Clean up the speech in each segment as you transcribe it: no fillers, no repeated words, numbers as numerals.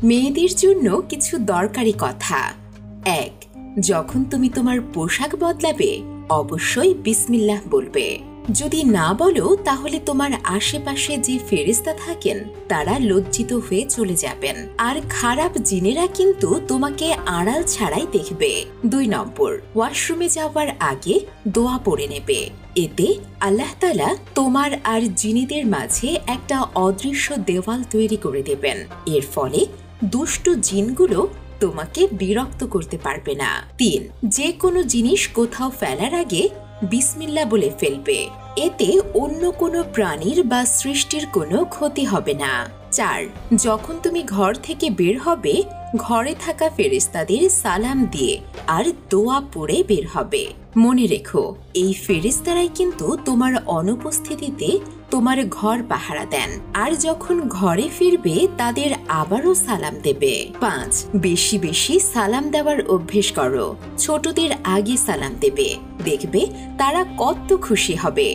মেয়েদের জন্য কিছু দরকারি কথা। ১. যখন তুমি তোমার পোশাক বদলাবে অবশ্যই বিসমিল্লাহ বলবে। যদি না বলো তাহলে তোমার আশেপাশে যে ফেরেশতা থাকেন তারা লজ্জিত হয়ে চলে যাবেন, আর খারাপ জিনেরা কিন্তু তোমাকে আড়াল ছাড়াই দেখবে। ২ নম্বর, ওয়াশরুমে যাওয়ার আগে দোয়া পড়ে নেবে। এতে আল্লাহ তাআলা তোমার আর জিনেদের মাঝে একটা অদৃশ্য দেওয়াল তৈরি করে দেবেন। এর ফলে দুষ্ট জিনগুলো তোমাকে বিরক্ত করতে পারবে না। ৩. যে কোনো জিনিস কোথাও ফেলার আগে বিসমিল্লাহ বলে ফেলবে। এতে অন্য কোনো প্রাণীর বা সৃষ্টির কোনো ক্ষতি হবে না। ৪. যখন তুমি ঘর থেকে বের হবে ঘরে থাকা ফেরেশতাদের সালাম দিয়ে আর দোয়া পড়ে বের হবে। মনে রেখো, এই ফেরেশতারাই কিন্তু তোমার অনুপস্থিতিতে তোমার ঘর পাহারা দেন, আর যখন ঘরে ফিরবে তাদের আবারও সালাম দেবে। ৫. বেশি বেশি সালাম দেওয়ার অভ্যেস করো। ছোটদের আগে সালাম দেবে, দেখবে তারা কত খুশি হবে।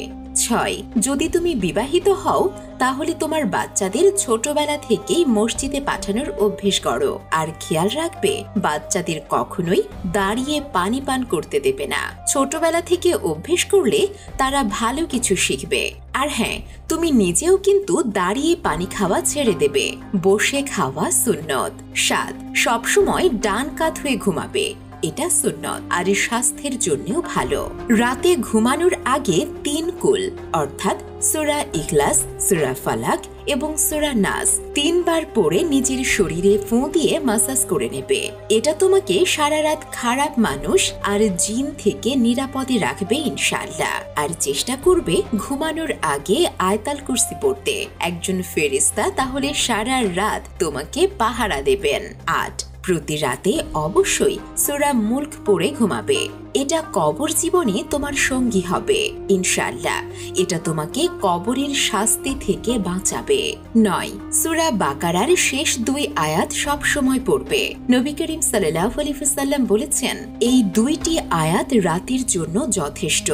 ৬. যদি তুমি বিবাহিত হও তাহলে তোমার বাচ্চাদের ছোটবেলা থেকেই মসজিদে পাঠানোর অভ্যেস করো, আর খেয়াল রাখবে বাচ্চাদের কখনোই দাঁড়িয়ে পানি পান করতে দেবে না। ছোটবেলা থেকে অভ্যেস করলে তারা ভালো কিছু শিখবে। আর হ্যাঁ, তুমি নিজেও কিন্তু দাঁড়িয়ে পানি খাওয়া ছেড়ে দেবে। বসে খাওয়া সুন্নত। ৭. সবসময় ডান কাত হয়ে ঘুমাবে, এটা সুন্নত আর স্বাস্থ্যের জন্যও ভালো। রাতে ঘুমানোর আগে ৩ কুল অর্থাৎ সূরা ইখলাস, সূরা ফালাক এবং সূরা নাস ৩ বার পড়ে নিজের শরীরে ফু দিয়ে মাসাজ করে নেবে। এটা তোমাকে সারা রাত খারাপ মানুষ আর জিন থেকে নিরাপদে রাখবে ইনশাআল্লাহ। আর চেষ্টা করবে ঘুমানোর আগে আয়াতুল কুরসি পড়তে। একজন ফেরেশতা তাহলে সারা রাত তোমাকে পাহারা দেবেন। ৮. প্রতি রাতে অবশ্যই সূরা মুলক পড়ে ঘুমাবে। এটা কবর জীবনে তোমার সঙ্গী হবে ইনশাআল্লাহ। এটা তোমাকে কবরের শাস্তি থেকে বাঁচাবে। ৯. সূরা বাকারার শেষ ২ আয়াত সব সময় পড়বে। নবী করিম সাল্লাল্লাহু আলাইহি ওয়াসাল্লাম বলেছেন, এই ২টি আয়াত রাতের জন্য যথেষ্ট।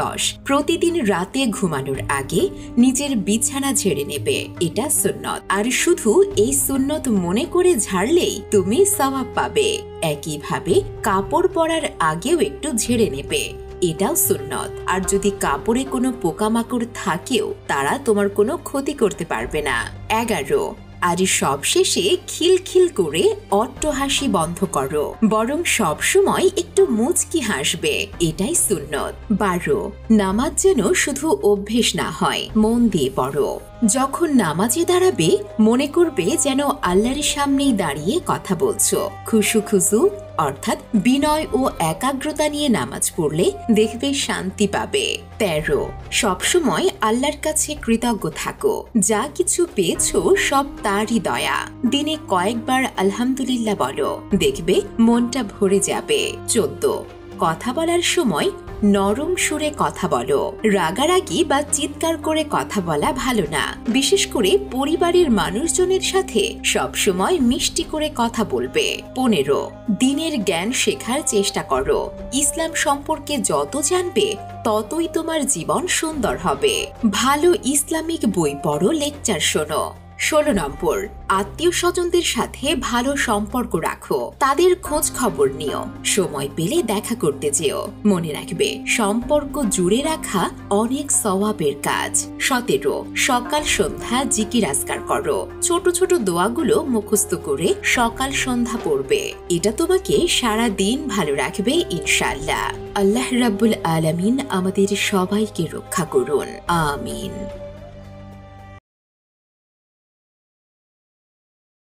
১০. প্রতিদিন রাতে ঘুমানোর আগে নিজের বিছানা ঝেড়ে নেবে, এটা সুন্নত। আর শুধু এই সুন্নত মনে করে ঝাড়লেই তুমি সওয়াব পাবে। একইভাবে কাপড় পরার আগেও একটু ঝেড়ে নেবে, এটাও সুন্নত। আর যদি কাপড়ে কোনো পোকামাকড় থাকেও তারা তোমার কোনো ক্ষতি করতে পারবে না। ১১. আর সবশেষে খিলখিল করে অট্টহাসি বন্ধ করো, বরং সবসময় একটু মুচকি হাসবে, এটাই সুন্নত। ১২. নামাজ যেন শুধু অভ্যেস না হয়, মন দিয়ে পড়ো। যখন নামাজে দাঁড়াবে মনে করবে যেন আল্লাহর সামনেই দাঁড়িয়ে কথা বলছো। খুশু খুশু অর্থাৎ বিনয় ও একাগ্রতা নিয়ে নামাজ পড়লে দেখবে শান্তি পাবে। ১৩. সবসময় আল্লাহর কাছে কৃতজ্ঞ থাকো, যা কিছু পেয়েছো সব তারই দয়া। দিনে কয়েকবার আলহামদুলিল্লাহ বলো, দেখবে মনটা ভরে যাবে। ১৪. কথা বলার সময় নরম সুরে কথা বলো। রাগারাগি বা চিৎকার করে কথা বলা ভালো না। বিশেষ করে পরিবারের মানুষজনের সাথে সবসময় মিষ্টি করে কথা বলবে। ১৫. দ্বীনের জ্ঞান শেখার চেষ্টা করো। ইসলাম সম্পর্কে যত জানবে ততই তোমার জীবন সুন্দর হবে। ভালো ইসলামিক বই পড়ো, লেকচার শোনো। ১৬ নম্বর, আত্মীয় স্বজনদের সাথে ভালো সম্পর্ক রাখো, তাদের খোঁজ খবর নিও, সময় পেলে দেখা করতে যেও। মনে রাখবে সম্পর্ক জুড়ে রাখা অনেক সওয়াবের কাজ। ১৭. সকাল সন্ধ্যা জিকির আজকার করো। ছোট ছোট দোয়াগুলো মুখস্থ করে সকাল সন্ধ্যা পড়বে, এটা তোমাকে সারা দিন ভালো রাখবে ইনশাআল্লাহ। আল্লাহ রাব্বুল আলামিন আমাদের সবাইকে রক্ষা করুন, আমিন।